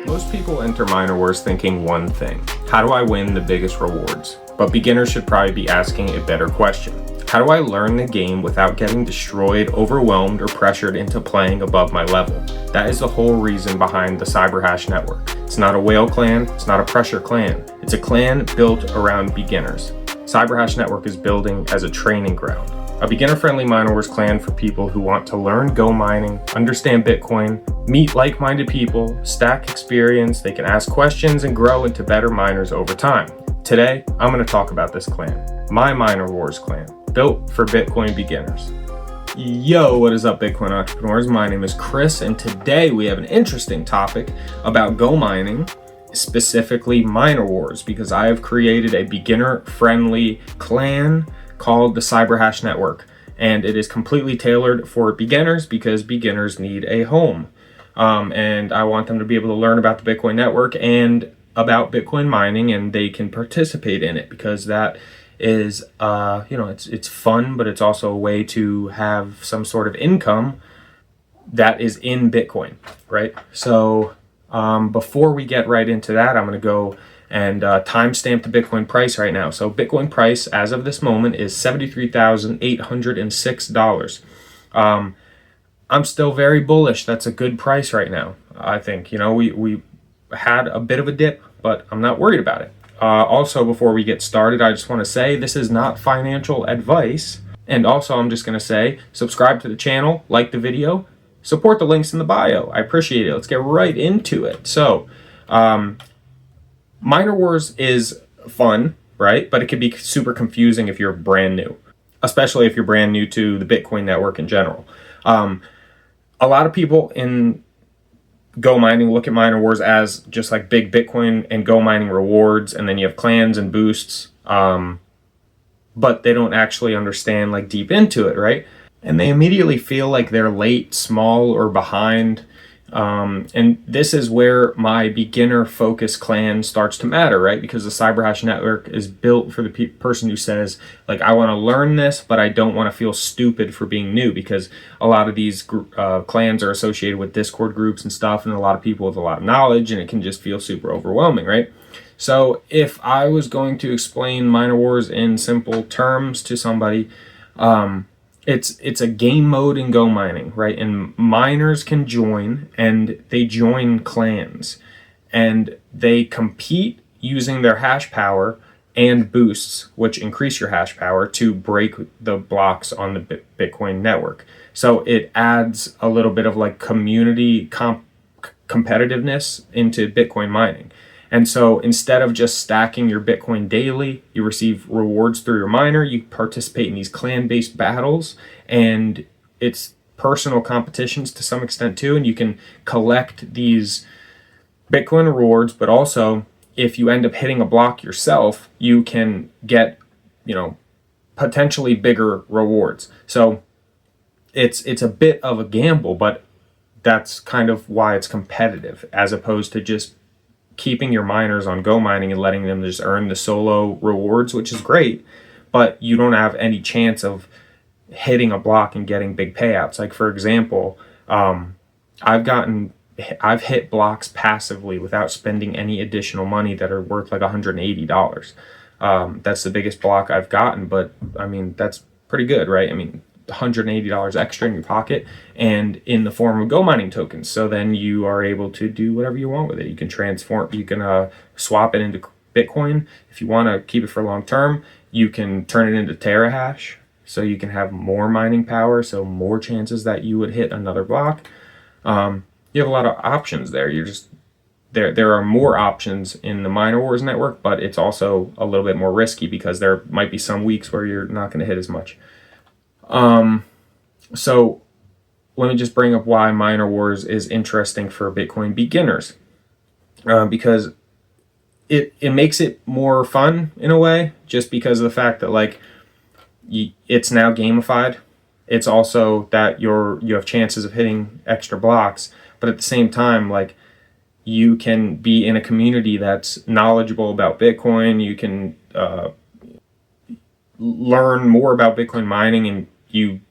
Most people enter Miner Wars thinking one thing: how do I win the biggest rewards? But beginners should probably be asking a better question. How do I learn the game without getting destroyed, overwhelmed, or pressured into playing above my level? That is the whole reason behind the CyberHash Network. It's not a whale clan, it's not a pressure clan. It's a clan built around beginners. CyberHash Network is building as a training ground. A beginner-friendly Miner Wars clan for people who want to learn Go mining, understand Bitcoin, meet like-minded people, stack experience, they can ask questions and grow into better miners over time. Today, I'm going to talk about this clan, my Miner Wars clan, built for Bitcoin beginners. Yo, what is up, Bitcoin entrepreneurs? My name is Chris, and today we have an interesting topic about Go mining, specifically Miner Wars, because I have created a beginner-friendly clan called the CyberHash Network, and it is completely tailored for beginners because beginners need a home, and I want them to be able to learn about the Bitcoin network and about Bitcoin mining, and they can participate in it because that is it's fun, but it's also a way to have some sort of income that is in Bitcoin, right? So before we get right into that, I'm going to go and timestamp the Bitcoin price right now. So Bitcoin price as of this moment is $73,806. I'm still very bullish. That's a good price right now. I think, we had a bit of a dip, but I'm not worried about it. Also, before we get started, I just want to say this is not financial advice. And also, I'm just going to say, subscribe to the channel, like the video, support the links in the bio. I appreciate it. Let's get right into it. So, Miner Wars is fun, right? But it can be super confusing if you're brand new, especially if you're brand new to the Bitcoin network in general. A lot of people in Go mining look at Miner Wars as just like big Bitcoin and Go mining rewards, and then you have clans and boosts, but they don't actually understand like deep into it, right? And they immediately feel like they're late, small, or behind. And this is where my beginner focus clan starts to matter, right? Because the CyberHash Network is built for the person who says, like, I want to learn this, but I don't want to feel stupid for being new, because a lot of these clans are associated with Discord groups and stuff, and a lot of people with a lot of knowledge, and it can just feel super overwhelming, right? So if I was going to explain Miner Wars in simple terms to somebody, it's a game mode in Go mining, right? And miners can join, and they join clans, and they compete using their hash power and boosts, which increase your hash power, to break the blocks on the Bitcoin network. So it adds a little bit of like community competitiveness into Bitcoin mining. And so instead of just stacking your Bitcoin daily, you receive rewards through your miner, you participate in these clan-based battles, and it's personal competitions to some extent too, and you can collect these Bitcoin rewards, but also if you end up hitting a block yourself, you can get, potentially bigger rewards. So it's a bit of a gamble, but that's kind of why it's competitive, as opposed to just keeping your miners on Go mining and letting them just earn the solo rewards, which is great, but you don't have any chance of hitting a block and getting big payouts. Like, for example, I've hit blocks passively without spending any additional money that are worth like $180. That's the biggest block I've gotten, but I mean, that's pretty good, right? I mean, $180 extra in your pocket and in the form of Go mining tokens. So then you are able to do whatever you want with it. You can swap it into Bitcoin. If you want to keep it for long term, you can turn it into TeraHash, so you can have more mining power, so more chances that you would hit another block. You have a lot of options there. There are more options in the Miner Wars network, but it's also a little bit more risky because there might be some weeks where you're not going to hit as much. So let me just bring up why Miner Wars is interesting for Bitcoin beginners, because it makes it more fun in a way, just because of the fact that like it's now gamified. It's also that you have chances of hitting extra blocks, but at the same time, like, you can be in a community that's knowledgeable about Bitcoin. You can learn more about Bitcoin mining, and you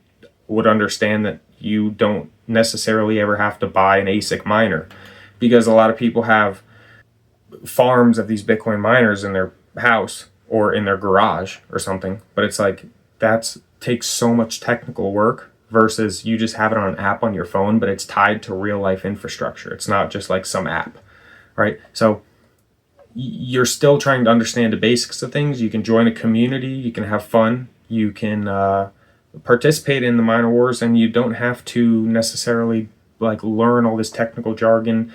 would understand that you don't necessarily ever have to buy an ASIC miner. because a lot of people have farms of these Bitcoin miners in their house or in their garage or something, but it's like that's takes so much technical work versus you just have it on an app on your phone, but it's tied to real life infrastructure. It's not just like some app, right? So you're still trying to understand the basics of things. You can join a community, you can have fun, you can participate in the miner wars, and you don't have to necessarily like learn all this technical jargon.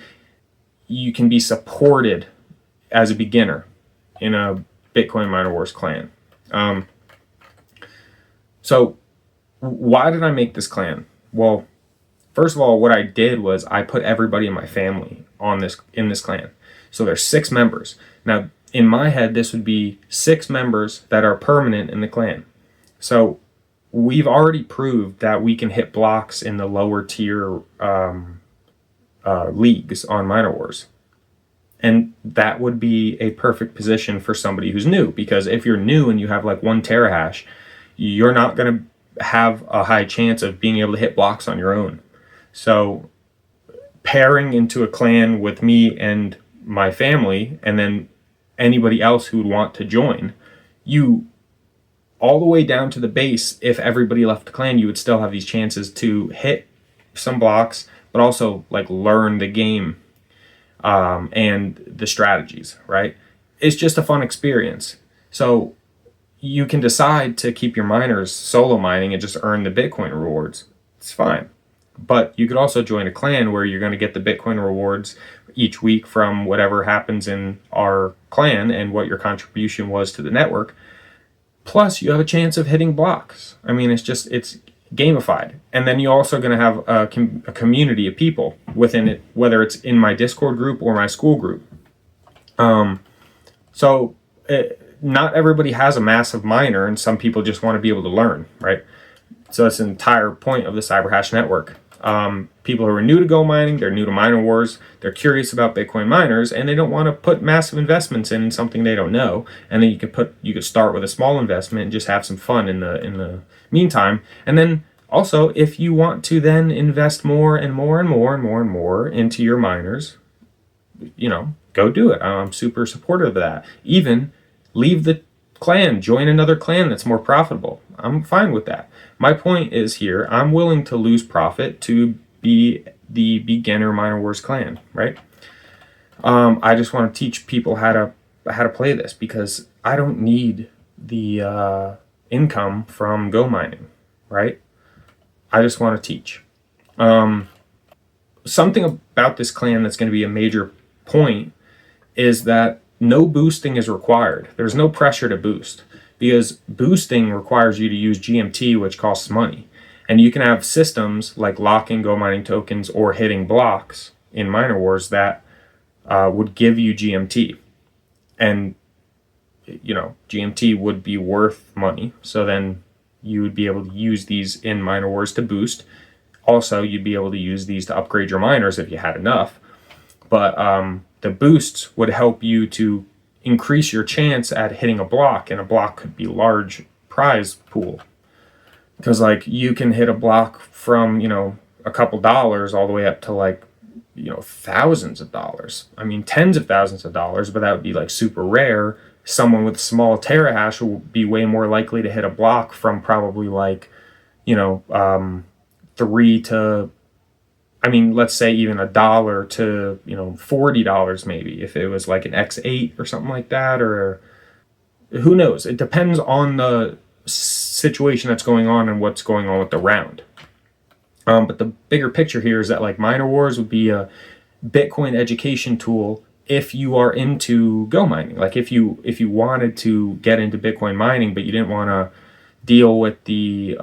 You can be supported as a beginner in a Bitcoin miner wars clan. So why did I make this clan? Well, first of all, what I did was I put everybody in my family in this clan. So there's 6 members. Now, in my head, this would be 6 members that are permanent in the clan. So we've already proved that we can hit blocks in the lower tier leagues on Miner Wars. And that would be a perfect position for somebody who's new, because if you're new and you have like 1 terahash, you're not going to have a high chance of being able to hit blocks on your own. So pairing into a clan with me and my family, and then anybody else who would want to join, you all the way down to the base, if everybody left the clan, you would still have these chances to hit some blocks, but also like learn the game and the strategies, right? It's just a fun experience. So you can decide to keep your miners solo mining and just earn the Bitcoin rewards. It's fine. But you could also join a clan where you're going to get the Bitcoin rewards each week from whatever happens in our clan and what your contribution was to the network. Plus, you have a chance of hitting blocks. I mean, it's gamified. And then you're also going to have a community of people within it, whether it's in my Discord group or my school group. Not everybody has a massive miner, and some people just want to be able to learn, right? So that's the entire point of the CyberHash Network. People who are new to GoMining, they're new to Miner Wars, they're curious about Bitcoin miners, and they don't want to put massive investments in something they don't know. And then you could start with a small investment and just have some fun in the meantime. And then also, if you want to then invest more and more and more and more and more into your miners, go do it. I'm super supportive of that. Even leave the clan, join another clan that's more profitable. I'm fine with that. My point is here, I'm willing to lose profit to be the beginner Miner Wars clan, right? I just want to teach people how to play this, because I don't need the income from GoMining, right? I just want to teach. Something about this clan that's going to be a major point is that no boosting is required. There's no pressure to boost, because boosting requires you to use GMT, which costs money. And you can have systems like locking GoMining tokens or hitting blocks in Miner Wars that would give you GMT. And, GMT would be worth money. So then you would be able to use these in Miner Wars to boost. Also, you'd be able to use these to upgrade your miners if you had enough. But the boosts would help you to increase your chance at hitting a block, and a block could be large prize pool, because like you can hit a block from a couple dollars all the way up to thousands of dollars. I mean, tens of thousands of dollars, but that would be like super rare. Someone with small terahash will be way more likely to hit a block from probably let's say even $1 to $40 maybe, if it was like an X8 or something like that, or who knows. It depends on the situation that's going on and what's going on with the round. But the bigger picture here is that like Miner Wars would be a Bitcoin education tool if you are into GoMining. Like if you wanted to get into Bitcoin mining, but you didn't want to deal with the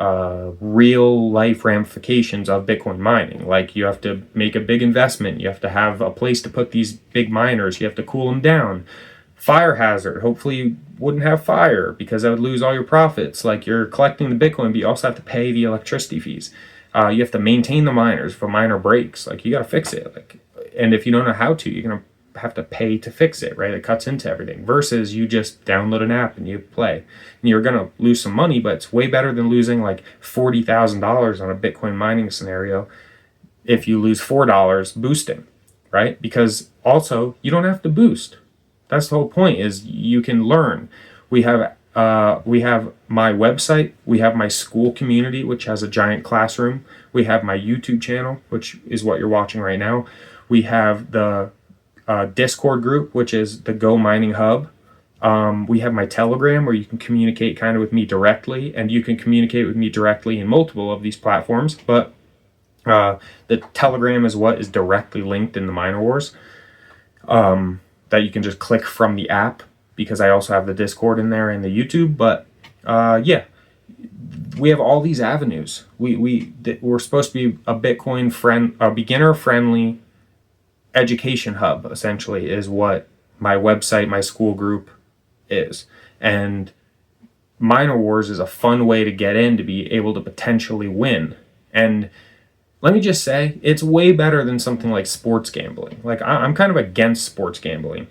real life ramifications of Bitcoin mining. Like you have to make a big investment. You have to have a place to put these big miners. You have to cool them down. Fire hazard. Hopefully you wouldn't have fire, because that would lose all your profits. Like you're collecting the Bitcoin, but you also have to pay the electricity fees. You have to maintain the miners. If a miner breaks, like you got to fix it. And if you don't know how to, you're going to have to pay to fix it, right? It cuts into everything, versus you just download an app and you play. And you're going to lose some money, but it's way better than losing like $40,000 on a Bitcoin mining scenario if you lose $4 boosting. right? Because also you don't have to boost. That's the whole point, is you can learn. We have my website, we have my school community, which has a giant classroom. We have my YouTube channel, which is what you're watching right now. We have the Discord group, which is the GoMining hub. We have my Telegram, where you can communicate kind of with me directly, and you can communicate with me directly in multiple of these platforms. But the Telegram is what is directly linked in the Miner Wars, that you can just click from the app, because I also have the Discord in there and the YouTube. But yeah, we have all these avenues. We're supposed to be a beginner friendly education hub, essentially, is what my website, my school group is. And Miner Wars is a fun way to get in, to be able to potentially win. And let me just say, it's way better than something like sports gambling. Like, I'm kind of against sports gambling.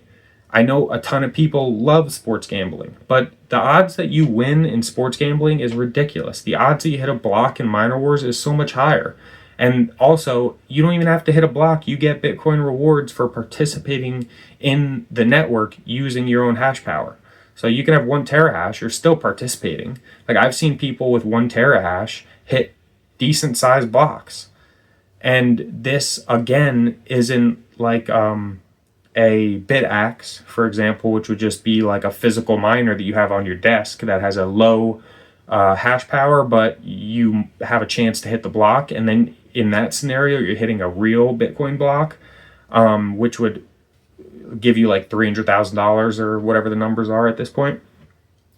I know a ton of people love sports gambling, but the odds that you win in sports gambling is ridiculous. The odds that you hit a block in Miner Wars is so much higher. And also, you don't even have to hit a block. You get Bitcoin rewards for participating in the network using your own hash power. So you can have 1 terahash, you're still participating. Like, I've seen people with 1 terahash hit decent sized blocks. And this, again, isn't like a BitAxe, for example, which would just be like a physical miner that you have on your desk that has a low hash power, but you have a chance to hit the block. And then in that scenario, you're hitting a real Bitcoin block, which would give you like $300,000 or whatever the numbers are at this point.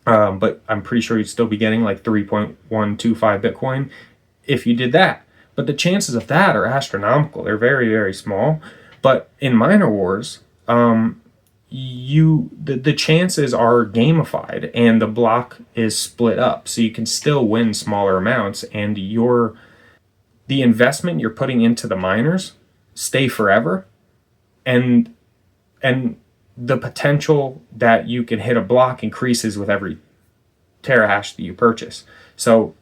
But I'm pretty sure you'd still be getting like 3.125 Bitcoin if you did that. But the chances of that are astronomical. They're very, very small. But in Miner Wars, the chances are gamified, and the block is split up, so you can still win smaller amounts, and the investment you're putting into the miners stay forever, and the potential that you can hit a block increases with every terahash that you purchase. So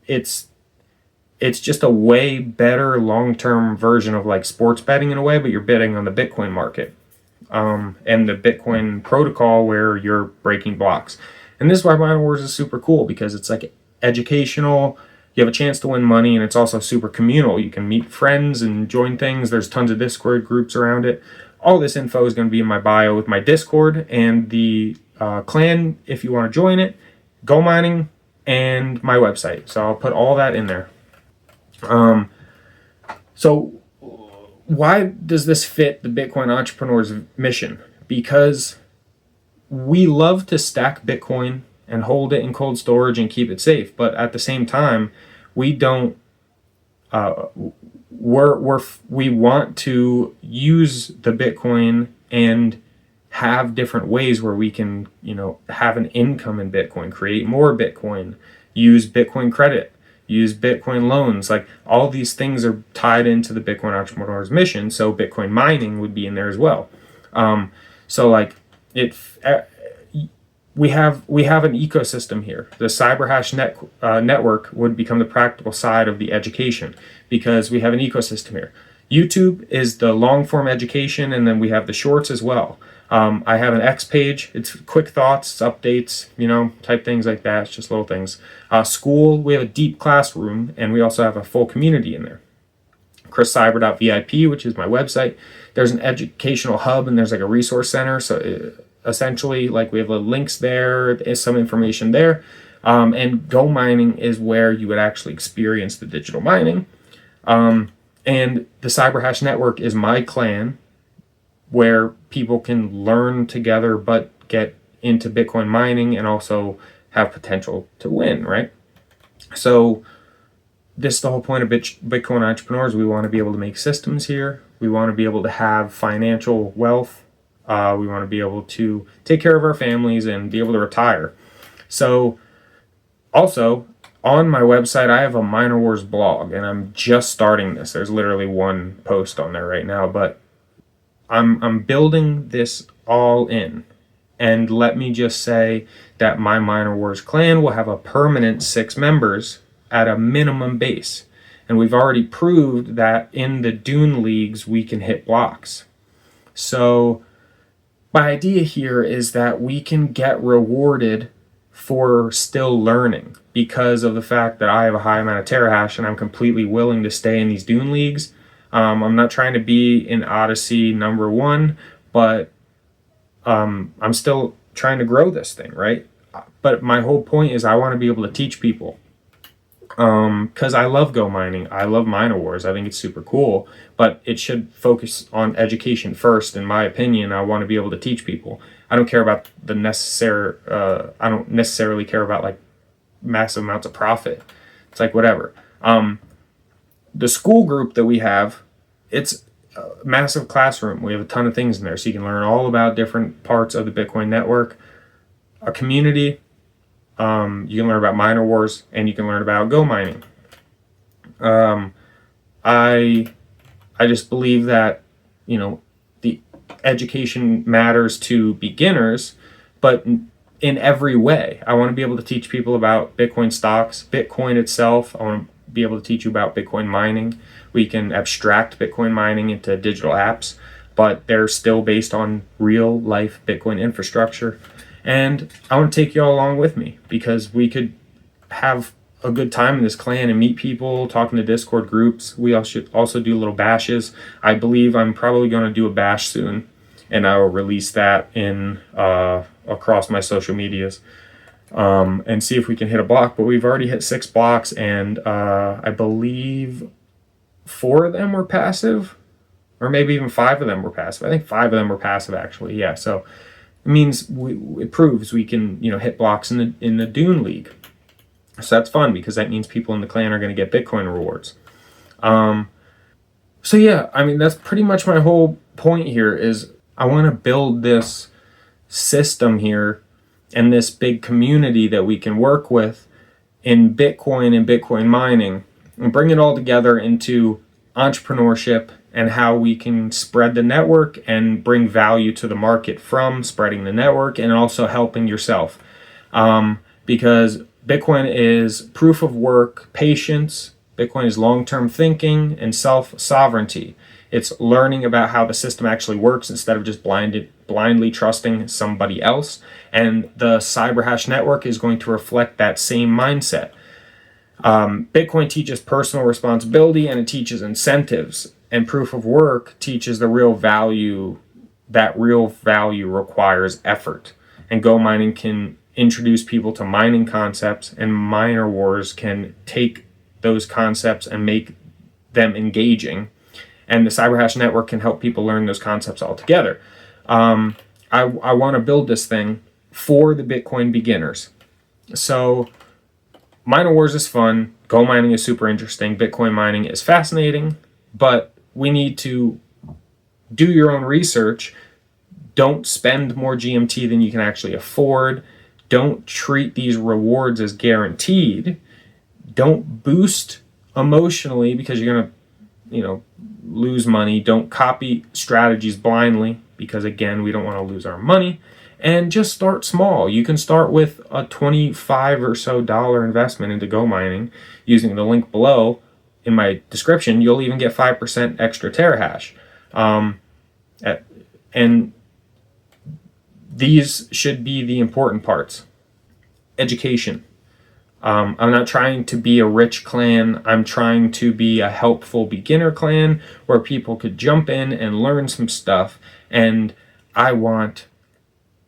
it's just a way better long-term version of like sports betting in a way, but you're betting on the Bitcoin market, and the Bitcoin protocol, where you're breaking blocks. And this is why Miner Wars is super cool, because it's like educational. You have a chance to win money, and it's also super communal. You can meet friends and join things. There's tons of Discord groups around it. All this info is going to be in my bio with my Discord and the clan if you want to join it, GoMining, and my website. So I'll put all that in there. So why does this fit the Bitcoin entrepreneur's mission? Because we love to stack Bitcoin and hold it in cold storage and keep it safe, but at the same time, we don't. We want to use the Bitcoin and have different ways where we can, have an income in Bitcoin, create more Bitcoin, use Bitcoin credit, use Bitcoin loans. Like, all these things are tied into the Bitcoin entrepreneur's mission. So Bitcoin mining would be in there as well. So like we have an ecosystem here. The CyberHash network would become the practical side of the education, because we have an ecosystem here. YouTube is the long form education, and then we have the shorts as well. I have an X page. It's quick thoughts, updates, type things like that. It's just little things. School, we have a deep classroom, and we also have a full community in there. ChrisCyber.vip, which is my website. There's an educational hub, and there's like a resource center. So essentially, like, we have the links there, there's some information there. And GoMining is where you would actually experience the digital mining. And the CyberHash Network is my clan, where people can learn together but get into Bitcoin mining and also have potential to win, right? So this is the whole point of Bitcoin entrepreneurs. We want to be able to make systems here. We want to be able to have financial wealth. We want to be able to take care of our families and be able to retire. So also, on my website, I have a Miner Wars blog, and I'm just starting this. There's literally one post on there right now, but I'm building this all in. And let me just say that my Miner Wars clan will have a permanent 6 members at a minimum base. And we've already proved that in the Dune leagues, we can hit blocks. So my idea here is that we can get rewarded for still learning because of the fact that I have a high amount of terahash and I'm completely willing to stay in these Dune leagues. I'm not trying to be in Odyssey #1, but I'm still trying to grow this thing, right? But my whole point is I want to be able to teach people. Because I love GoMining. I love Miner Wars. I think it's super cool, but it should focus on education first, in my opinion. I want to be able to teach people. I don't care about I don't necessarily care about like massive amounts of profit. It's like whatever. The school group that we have, it's a massive classroom. We have a ton of things in there, so you can learn all about different parts of the Bitcoin network. A community. You can learn about Miner Wars, and you can learn about GoMining. I just believe that, the education matters to beginners, but in every way. I want to be able to teach people about Bitcoin stocks, Bitcoin itself. I want to be able to teach you about Bitcoin mining. We can abstract Bitcoin mining into digital apps, but they're still based on real life Bitcoin infrastructure. And I want to take you all along with me because we could have a good time in this clan and meet people, talking to Discord groups. We should also do little bashes. I believe I'm probably going to do a bash soon, and I will release that in across my social medias and see if we can hit a block. But we've already hit 6 blocks, and I believe 4 of them were passive, or maybe even 5 of them were passive. I think 5 of them were passive, actually. Yeah, so it means it proves we can, hit blocks in the Dune League. So that's fun because that means people in the clan are going to get Bitcoin rewards. So yeah, that's pretty much my whole point here is I want to build this system here and this big community that we can work with in Bitcoin and Bitcoin mining and bring it all together into entrepreneurship and how we can spread the network and bring value to the market from spreading the network and also helping yourself. Because Bitcoin is proof of work, patience. Bitcoin is long-term thinking and self-sovereignty. It's learning about how the system actually works instead of just blindly trusting somebody else. And the CyberHash Network is going to reflect that same mindset. Bitcoin teaches personal responsibility and it teaches incentives. And proof of work teaches the real value. That real value requires effort. And GoMining can introduce people to mining concepts, and Miner Wars can take those concepts and make them engaging. And the CyberHash Network can help people learn those concepts all together. I want to build this thing for the Bitcoin beginners. So Miner Wars is fun. GoMining is super interesting. Bitcoin mining is fascinating. But we need to do your own research. Don't spend more GMT than you can actually afford. Don't treat these rewards as guaranteed. Don't boost emotionally because you're going to, lose money. Don't copy strategies blindly because, again, we don't want to lose our money. And just start small. You can start with a $25 or so investment into GoMining using the link below in my description. You'll even get 5% extra terahash. And these should be the important parts. Education. I'm not trying to be a rich clan. I'm trying to be a helpful beginner clan where people could jump in and learn some stuff. And I want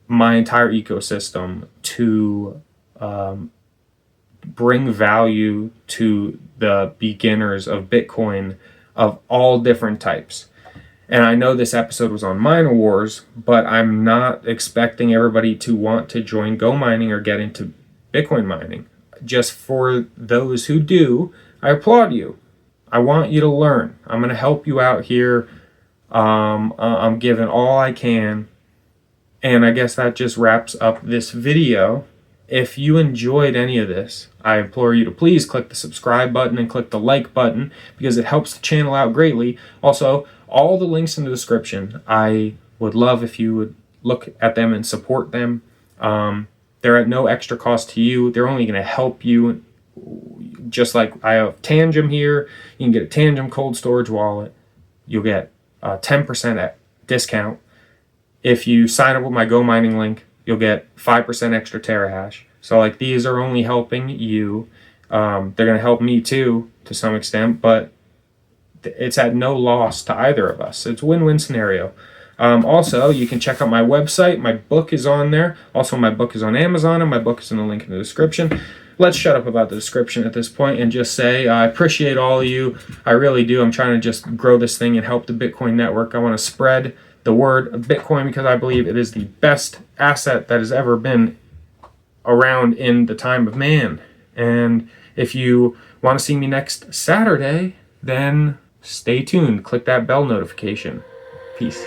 my entire ecosystem to bring value to the beginners of Bitcoin of all different types. And I know this episode was on Miner Wars, but I'm not expecting everybody to want to join GoMining or get into Bitcoin mining. Just for those who do, I applaud you. I want you to learn. I'm going to help you out here. I'm giving all I can. And I guess that just wraps up this video. If you enjoyed any of this, I implore you to please click the subscribe button and click the like button because it helps the channel out greatly. Also, all the links in the description, I would love if you would look at them and support them. They're at no extra cost to you. They're only going to help you just like I have Tangem here, you can get a Tangem cold storage wallet. You'll get a 10% discount. If you sign up with my GoMining link, you'll get 5% extra terahash. So like these are only helping you. They're going to help me too to some extent, but it's at no loss to either of us. It's a win-win scenario. Also, you can check out my website. My book is on there. Also, my book is on Amazon, and my book is in the link in the description. Let's shut up about the description at this point and just say I appreciate all of you. I really do. I'm trying to just grow this thing and help the Bitcoin network. I want to spread the word of Bitcoin because I believe it is the best asset that has ever been around in the time of man. And if you want to see me next Saturday, then stay tuned. Click that bell notification. Peace.